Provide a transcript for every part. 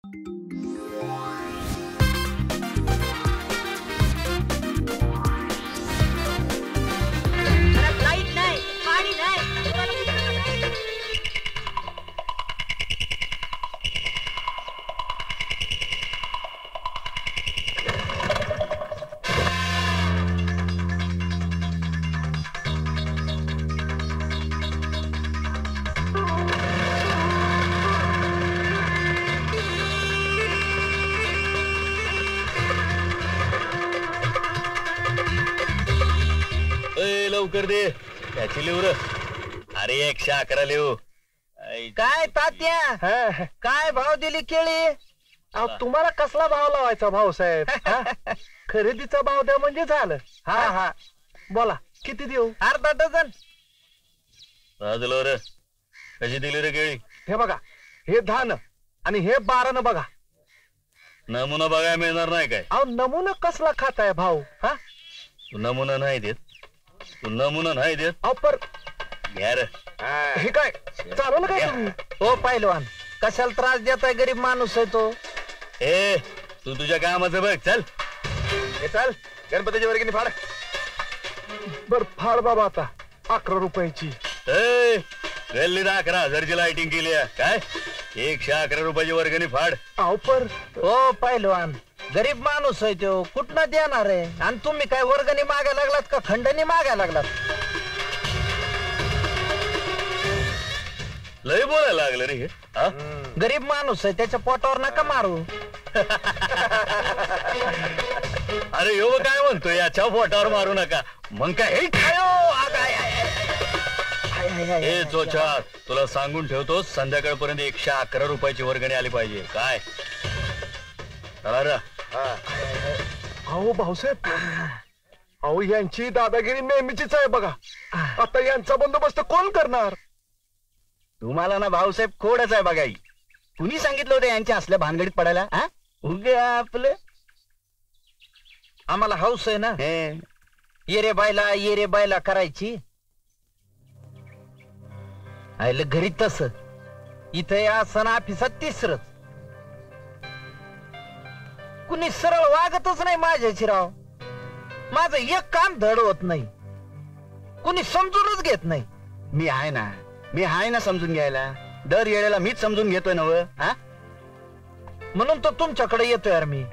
Light नाही, पाणी नाही. लवकर दे त्याची लिहू र. अरे 111 लिहू. काय तात्या, काय भाव दिली केळी? तुम्हाला कसला भाव लावायचा भाऊसाहेब? खरेदीचा भाव द्या म्हणजे झालं. हा हा बोला, किती देऊ? अर्धा डझन. राजलो रे, कशी दिली रे केळी? हे बघा, हे 10 आणि हे 12 बघा. नमुना बघायला मिळणार नाही काय? अहो नमुना कसला खाताय भाऊ? हा तू नमुना नाही देत, तू नमुना नाही देत. अपर घ्या रे. हे काय चालवलं काय तुम्ही? हो पहिलवान, कशाला त्रास देताय? गरीब माणूस आहे तो. ए तू तुझ्या कामाचं बघ. चल हे चल, गणपतीची वर्गणी फाड. बर फाड बाबा आता 11 रुपयाची. गल्लीत 11,000ची लाइटिंग केली आहे काय? 111 रुपयाची वर्गणी फाड. अहो पर हो पहिलवान, गरीब माणूस आहे तो, कुठनं देणार आहे? आणि तुम्ही काय वर्गणी मागायला लागलात का खंडणी मागायला लागलात? लय बोलायला लागलं रे हे. गरीब माणूस आहे, त्याच्या पोटावर नका मारू. अरे यो काय म्हणतो, याच्या पोटावर मारू नका. मग काय हे चोचा, तुला सांगून ठेवतो, संध्याकाळपर्यंत 111 रुपयाची वर्गणी आली पाहिजे काय? चला रे. अहो भाऊसाहेब, अहो यांची दादागिरी नेहमीचीच आहे बघा. आता यांचा बंदोबस्त कोण करणार? तुम्हाला ना भाऊसाहेब खोडच आहे बघाई. कुणी सांगितलं होतं यांच्या असल्या भानगडीत पडायला? उगे आपलं आम्हाला हौस आहे ना ये रे बायला करायची. आयलं घरी तस, इथे या सण ऑफिसात तिसरच. कुणी सरळ वागतच नाही माझ्याची राव. माझं एक काम धड होत नाही, कुणी समजूनच घेत नाही. मी आहे ना समजून घ्यायला. दर येळेला मीच समजून घेतोय नव. म्हणून तो तुमच्याकडे येतोय यार मी.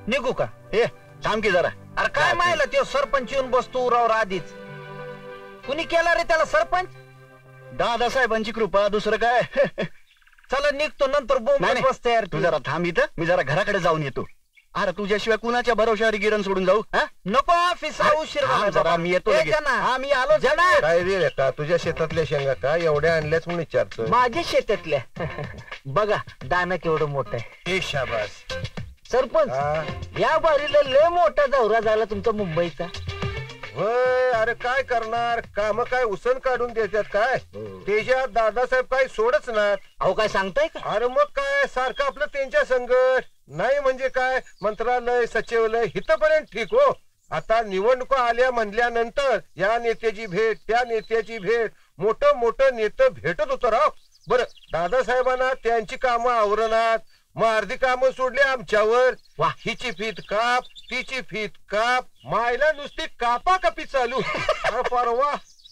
निघू का? हे थांब की जरा. अरे काय माहिला तो सरपंच येऊन बसतो उरावर आधीच. कुणी केला रे त्याला सरपंच? दादासाहेबांची कृपा, दुसरं काय. चला निघतो, नंतर बोंबलत बसते यार. तू जरा थांब इथं, मी जरा घराकडे जाऊन येतो. अरे तुझ्याशिवाय कुणाच्या भरोशावर गिरण सोडून जाऊ? नको ऑफिसला उशीर जरा मी येतो. मी आलो. काय रे का तुझ्या शेतातल्या शेंगा का एवढ्या आणल्याच म्हणून विचारतो? माझ्या शेतातल्या बघा, दाना केवढं मोठं आहे. शाबास. सरपंच, या बारीला लय मोठा दौरा झाला तुमचा मुंबईचा. होय, अरे काय करणार, काम काय उसन काढून देतात काय? त्याच्यात दादासाहेब काय सोडच ना. अहो काय सांगताय का? अरे मग काय, सारखं आपलं त्यांच्या संघट नाही म्हणजे काय, मंत्रालय सचिवालय इथपर्यंत ठीक हो. आता निवडणुका आल्या म्हणल्यानंतर या नेत्याची भेट, त्या नेत्याची भेट, मोठं नेतं भेटत होतं राव. बरं, दादासाहेबांना त्यांची कामं आवरणात, मग अर्धी कामं सोडली आमच्यावर. वा, हिची फीत काप, तिची फीत काप, मायला नुसती कापाकापी चालू.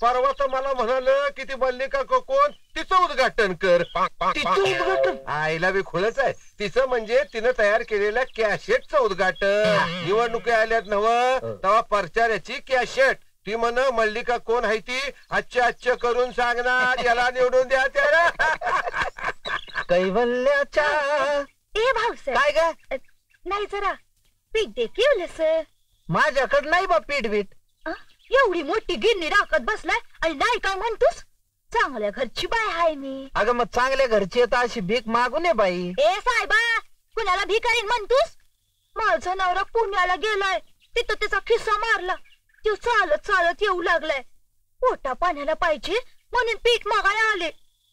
परवा तर मला म्हणाल की ती मल्लिका कोण, तिचं उद्घाटन कर. आईला बी खुळच आहे. तिचं म्हणजे तिनं तयार केलेल्या कॅशेटचं उद्घाटन. निवडणुकी आल्यात नव, तेव्हा प्रचाराची कॅशेट. ती म्हण मल्लिका कोण आहे ती अच्छ करून सांगणार, याला निवडून द्या त्याला. कैवल्याच्या ए भाऊसाहेब, काय ग? नाही जरा पीठ दे की सर. माझ्याकडे नाही बा पीठ बीट. एवढी मोठी गिरणी राखत बसलाय आणि नाही काय म्हणतोस? चांगल्या घरची बाय आहे मी. अगं मग चांगल्या घरची तर अशी भीक मागू नये बाई. ए साहेबा, कुणाला भिकारीन म्हणतोस? माझा नवरा पुण्याला गेलाय, तिथं त्याचा खिस्सा मारला. तो चालत येऊ लागलाय. पोटा पाण्याला पाहिजे म्हणून पीठ मागायला आले.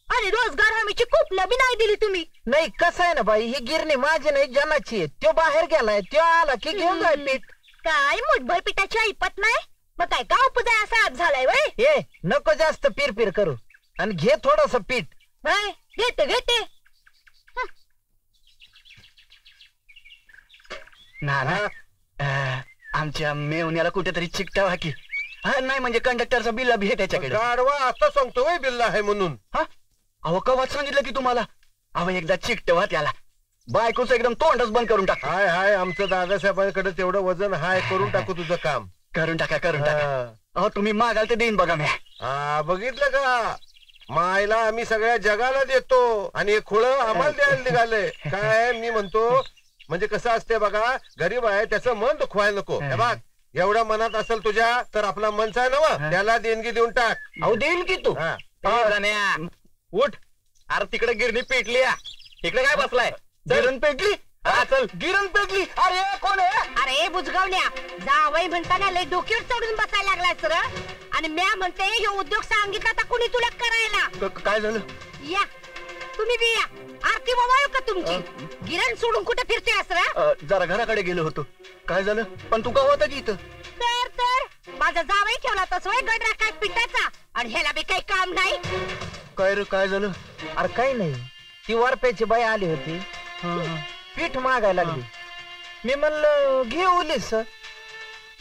आणि रोजगार हमीची कुपला बी नाही दिली तुम्ही. नाही, कसं आहे ना बाई, ही गिरणी माझी नाही जनाची आहे. तो बाहेर गेलाय, तो आला की घेऊन जाय पीठ. काय मुठभर पिठाची ऐपत नाही? मग काय का उपजाय साहेब झालाय वय? ए नको जास्त पिरपिर करू आणि घे थोडस पीठ. घेते ना आमच्या मेवण्याला कुठेतरी चिकटावा की. नाही म्हणजे कंडक्टरचा बिल बी आहे त्याच्याकडे. गाडवा आता सांगतो वय बिल्ला आहे म्हणून. अहो कवाच सांगितलं की तुम्हाला. अहो एकदा चिकटवा त्याला. बायकोच एकदम तोंडच बंद करून टाका. हाय हाय आमचं दादासाहेबांकडे तेवढं वजन हाय, करून टाकू तुझं काम. करून टाका करून टाका. अहो तुम्ही मागाल ते देईन बघा मी. बघितलं का, मायला आम्ही सगळ्या जगाला देतो आणि खुळ आम्हाला द्यायला निघालंय. काय मी म्हणतो म्हणजे कसं असते बघा, गरीब आहे त्याचं मन दुखवायला नको. हे बघ एवढं मनात असेल तुझ्या तर आपला मनचा नव त्याला देणगी देऊन टाक. अहो देईन की तू. उठ. अरे तिकडे गिरणी पेटली. इकडे काय बसलाय. गिरण पेटली. चल गिरण पेटली. अरे कोण आहे. अरे बुजगावल्या, जावई म्हणताना लय डोक्यावर चढून बसायला लागलाय सर. आणि म्या म्हणते हे उद्योग सांगितला तर कुणी तुला करायला. काय झालं. या तुम्ही बी या. आरती बाबा का तुमची. गिरण सोडून कुठे फिरते सर. जरा घराकडे गेलो होतो. काय झालं. पण तू का होता की इथं. तर माझा जावई ठेवला तसोय गडरा काय पिठाचा आणि ह्याला बी काही काम नाही. काय रे काय झालं. अरे काही नाही, ती वरप्याची बाई आली होती, पीठ मागायला लागली. मी म्हणलं घे उलीस.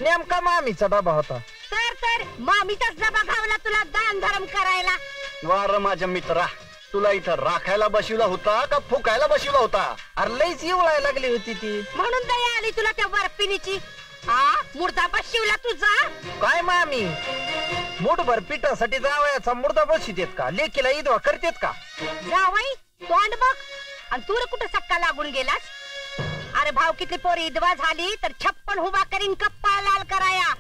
नेमका मामीचा डबा होता. तर मामीचाच डबा खावला तुला दान धर्म करायला. वार माझ्या मित्रा, तुला इथं राखायला बसवला होता का फुकायला बसवला होता. अरे लईच येवळायला लागली होती ती, म्हणून दया आली तुला त्या बर्फिनीची. मुर्दा बसवला तुझा. काय मामी मुठभर पिठासाठी जावयाचा मुर्दा बसवितेत का. लेकीला इदवा करतेत का. जावई तोंड बघ. आणि तू कुठं सक्का लागून गेलास. अरे भाव किती पोरी इदवा झाली तर 56 उभा करीन कप्पा लाल कराया.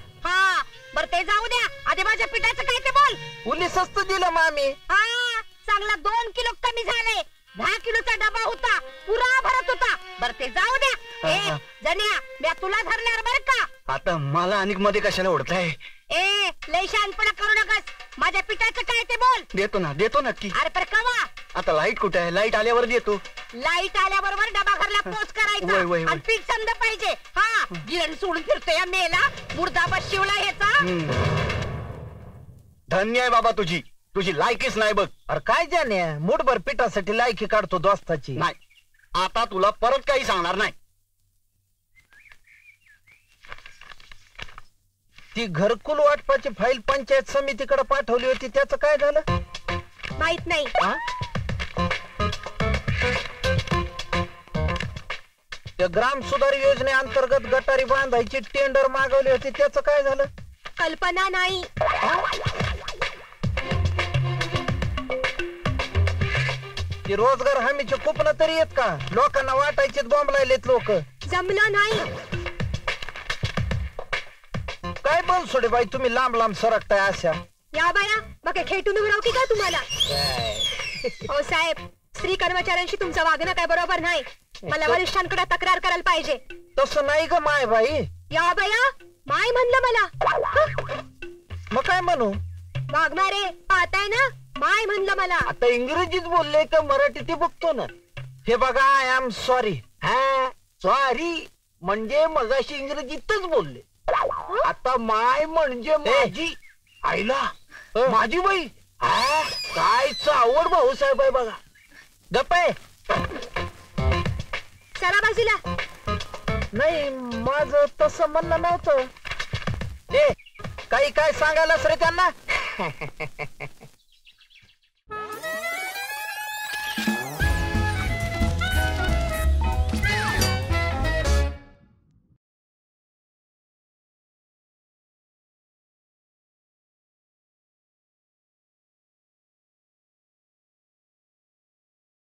बर ते जाऊ द्या, आधी माझ्या पिठाचं काय ते बोल. उली स्वस्त दिलं मामी. चांगला 2 किलो कमी झाले. 10 किलोचा डबा होता, पुरा भरत होता. बर ते जाऊ द्या. जन्या म्या तुला धरणार बर का. आता मला अनेक मध्ये कशाला ओढताय. लय शहाणपणा करू नकस. माझ्या पिठाचं काय ते बोल. देतो नक्की. अरे पर कवा. आता लाईट कुठे आहे. लाईट आल्यावर देतो. लाईट आल्याबरोबर डबा घरला पोच करायचा. आणि पीठ समज पाहिजे. गिरण सोडून फिरतोय या मेला. मुर्दा बसवला ह्याचा. धन्य आहे बाबा तुझी लायकीच नाही बघ. अरे काय जाणे मुठभर पिठासाठी लायकी काढतो दोस्ताची. नाही आता तुला परत काही सांगणार नाही. ती घरकुल वाटपाची फाईल पंचायत समितीकडे पाठवली होती, त्याचं काय झालं माहित नाही. त्या ग्राम सुधार योजनेअंतर्गत गटारी बांधायची टेंडर मागवली होती, त्याचं काय झालं. कल्पना नाही. ती रोजगार हमीचे कुपन तरी येत का. लोकांना वाटायचे बोंबलायलेत लोक. जमलं नाही. काय बोल सोडे बाई तुम्ही लांब लांब सरकताय अशा. या बाया मग खेटून उभं राहू की काय तुम्हाला. हो साहेब, स्त्री कर्मचाऱ्यांशी तुमचं वागणं काय बरोबर नाही. मला वरिष्ठांकडे तक्रार करायला पाहिजे. तसं नाही ग माय बाई. या बाया माय म्हणलं मला. मग काय म्हणू. वागणारे पाहताय ना, माय म्हणलं मला. आता इंग्रजीत बोलले का मराठी ते बघतो ना. हे बघा आय एम सॉरी. सॉरी म्हणजे मगाशी इंग्रजीतच बोलले. आता माय म्हणजे माझी आईला माझी बाई. काय आवड भाऊसाहेब आहे बघा. गप्प आहे. चला बाजूला. नाही माझं तसं म्हणणं नव्हतं. काही काय सांगायलाच रे त्यांना.